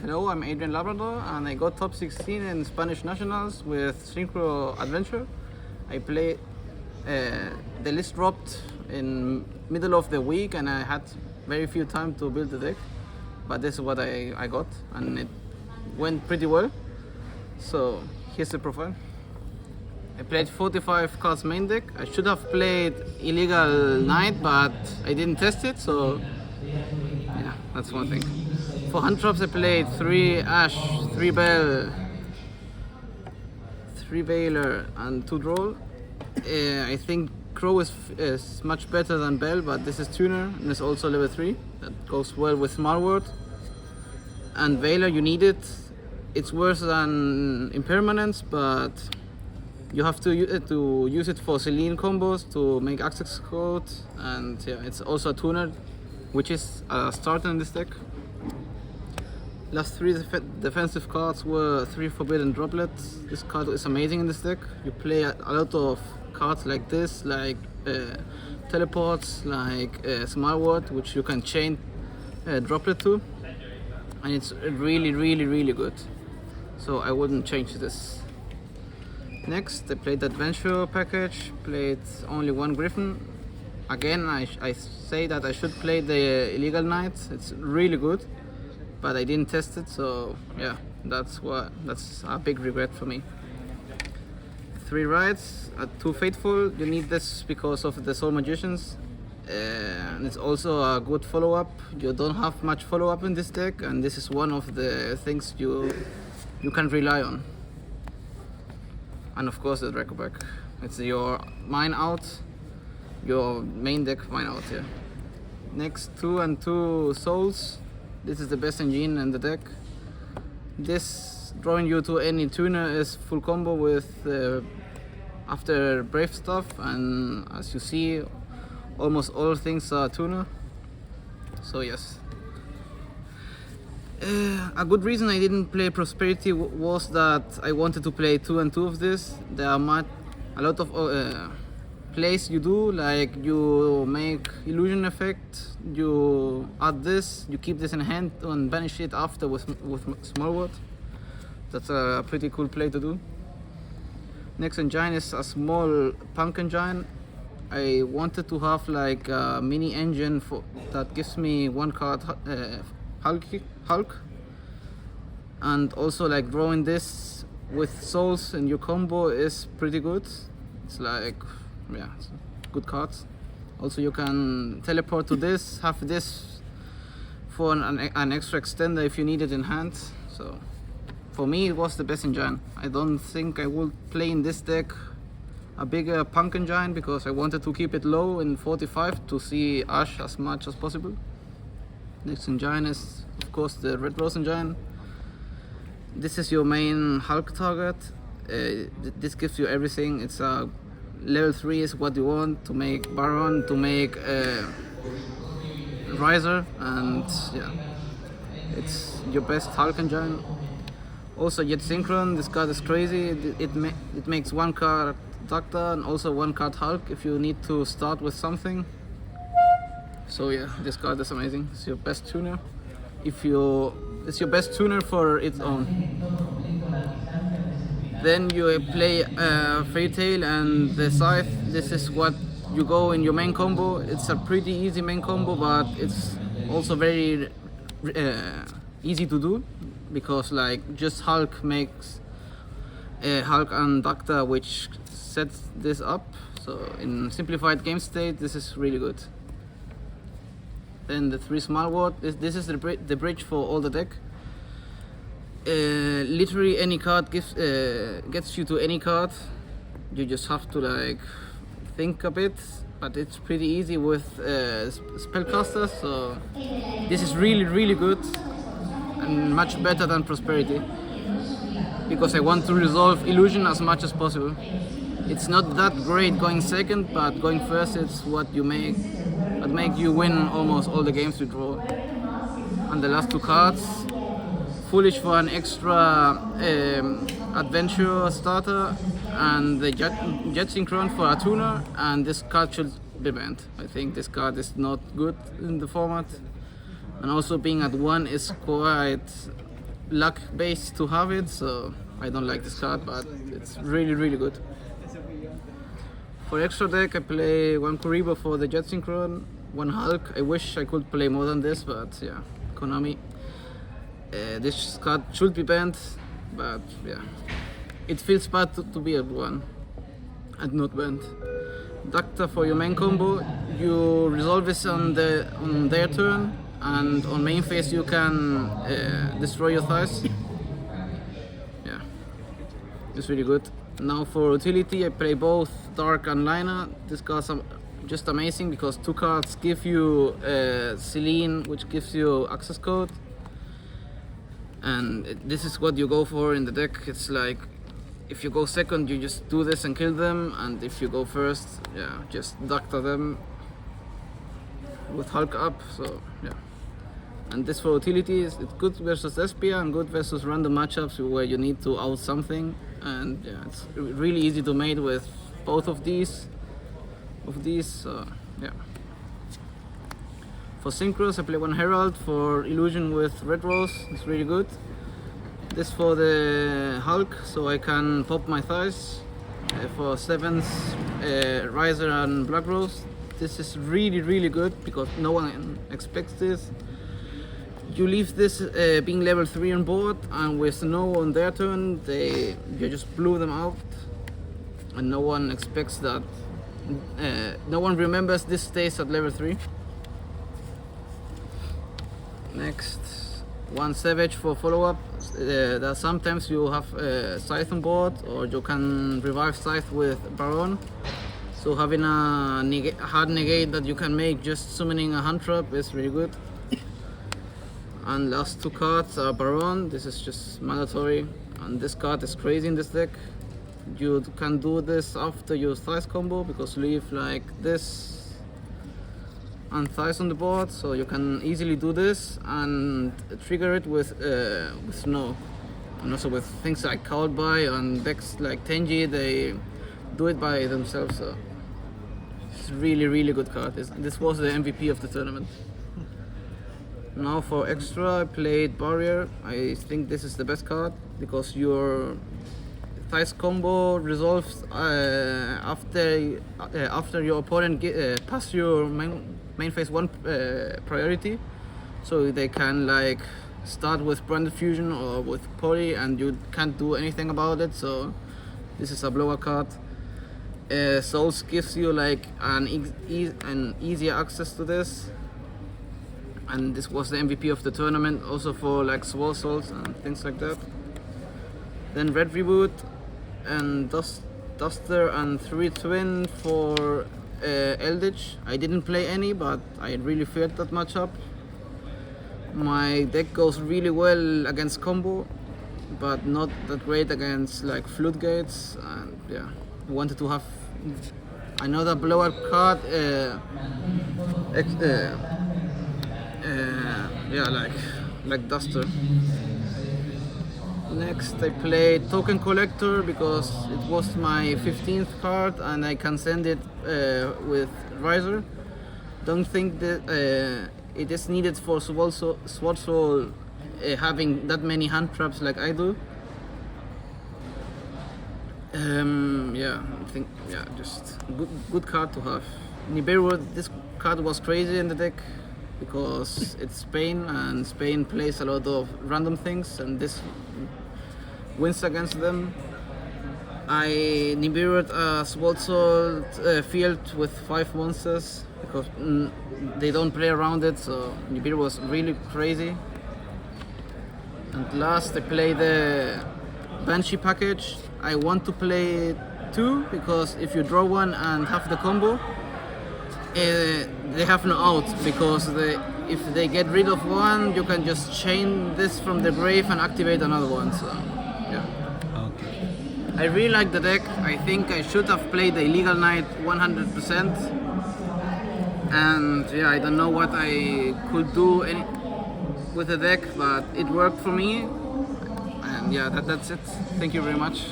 Hello, I'm Adrian Labrador, and I got top 16 in Spanish Nationals with Synchro Adventure. I played. The list dropped in middle of the week, and I had very few time to build the deck. But this is what I got, and it went pretty well. So here's the profile. I played 45 cards main deck. I should have played Illegal Knight, but I didn't test it, so yeah, that's one thing. For hand traps, I played 3 Ash, 3 Bell, 3 Veiler, and 2 Droll. I think Crow is much better than Bell, but this is Tuner, and it's also level 3. That goes well with Small Word. And Veiler, you need it. It's worse than Impermanence, but you have to use it for Celine combos to make access code, and yeah, it's also a tuner, which is a starter in this deck. Last 3 defensive cards were 3 Forbidden Droplets. This card is amazing in this deck. You play a lot of cards like this, like teleports, like Small Word, which you can chain Droplet to, and it's really good. So I wouldn't change this. Next, I played Adventure Package, played only 1 Griffin. Again, I say that I should play the Illegal Knight. It's really good, but I didn't test it, so yeah, that's a big regret for me. 3 Rides, 2 Faithful. You need this because of the Soul Magicians, and it's also a good follow-up. You don't have much follow-up in this deck, and this is one of the things you can rely on. And of course the Draco Pack. It's your mine out, your main deck mine out here. Next, 2 and 2 Souls. This is the best engine in the deck. This drawing you to any tuner is full combo with after Brave stuff, and as you see, almost all things are tuner. So yes. A good reason I didn't play Prosperity was that I wanted to play 2 and 2 of this. There are a lot of plays you do, like you make illusion effect, you add this, you keep this in hand and banish it after with Small Word. That's a pretty cool play to do. Next engine is a small P.U.N.K engine. I wanted to have like a mini engine that gives me 1 card Hulk, and also like drawing this with souls in your combo is pretty good. It's like, yeah, it's good cards. Also you can teleport to this, have this for an extra extender if you need it in hand. So for me it was the best engine. I don't think I would play in this deck a bigger P.U.N.K engine because I wanted to keep it low in 45 to see Ash as much as possible. Next engine is of course the Red Rose engine. This is your main Hulk target. This gives you everything. It's a level 3 is what you want to make Baron, to make Riser, and yeah, it's your best Hulk engine. Also Jet Synchron, this card is crazy. It makes 1 card Doctor and also 1 card Hulk if you need to start with something. So yeah, this card is amazing. It's your best tuner. It's your best tuner for its own. Then you play Fairy Tail and the Scythe. This is what you go in your main combo. It's a pretty easy main combo, but it's also very easy to do because like just Hulk makes Hulk and Doctor, which sets this up. So in simplified game state, this is really good. Then the 3 Small Word. This is the bridge for all the deck. Literally any card gets you to any card. You just have to like think a bit, but it's pretty easy with spellcasters. So this is really good and much better than Prosperity because I want to resolve illusion as much as possible. It's not that great going second, but going first it's what make you win almost all the games you draw. And the last 2 cards, Foolish for an extra adventure starter, and the Jet Synchron for a tuner, and this card should be banned. I think this card is not good in the format, and also being at 1 is quite luck based to have it, so I don't like this card, but it's really good. For extra deck, I play one Kuribo for the Jet Synchron, one Hulk. I wish I could play more than this, but yeah, Konami. This card should be banned, but yeah, it feels bad to be at one and not banned. Doctor for your main combo, you resolve this on their turn, and on main phase you can destroy your thighs. Yeah, it's really good. Now for utility, I play both Dark and Liner. These cards are just amazing because two cards give you Celine, which gives you access code, and this is what you go for in the deck. It's like, if you go second, you just do this and kill them, and if you go first, yeah, just Doctor them with Hulk up. So yeah, and this for utility is it's good versus Espia and good versus random matchups where you need to out something, and yeah, it's really easy to mate with both of these. Yeah. For Synchros, I play one Herald for Illusion with Red Rose. It's really good. This for the Hulk, so I can pop my thighs. For 7s, Riser and Black Rose. This is really good because no one expects this. You leave this being level 3 on board, and with Snow on their turn, you just blew them out, and no one expects that. No one remembers this stays at level 3. Next, one Savage for follow-up. That sometimes you have Scythe on board, or you can revive Scythe with Baron. So having a hard negate that you can make just summoning a hand trap is really good. And last two cards are Baron. This is just mandatory, and this card is crazy in this deck. You can do this after your Thighs combo because you leave like this and Thighs on the board, so you can easily do this and trigger it with Snow. And also with things like Cowed By and decks like Tenji, they do it by themselves. So it's really good card. This was the MVP of the tournament. Now for extra, I played Barrier. I think this is the best card because your Thighs combo resolves after your opponent pass your main phase 1 priority, so they can like start with Branded Fusion or with Poly, and you can't do anything about it. So this is a blowout card. Souls gives you like an easier access to this, and this was the MVP of the tournament, also for like Swole Souls and things like that. Then Red Reboot and Duster and 3 Twin for Eldritch. I didn't play any, but I really feared that matchup. My deck goes really well against combo, but not that great against like Floodgates, and yeah, I wanted to have another blowout card. Yeah, like Duster. Next, I played Token Collector because it was my 15th card and I can send it with Riser. Don't think that it is needed for Sword Soul having that many hand traps like I do. Yeah, I think just good card to have. Nibiru, this card was crazy in the deck because it's Spain, and Spain plays a lot of random things, and this wins against them. I Nibiru'd a Sword Soul field with 5 monsters because they don't play around it, so Nibiru was really crazy. And last, I play the Banshee package. I want to play 2 because if you draw 1 and have the combo, they have no out, because if they get rid of 1, you can just chain this from the grave and activate another one. So yeah. Okay. I really like the deck. I think I should have played the Illegal Knight 100%. And yeah, I don't know what I could do with the deck, but it worked for me. And yeah, that's it. Thank you very much.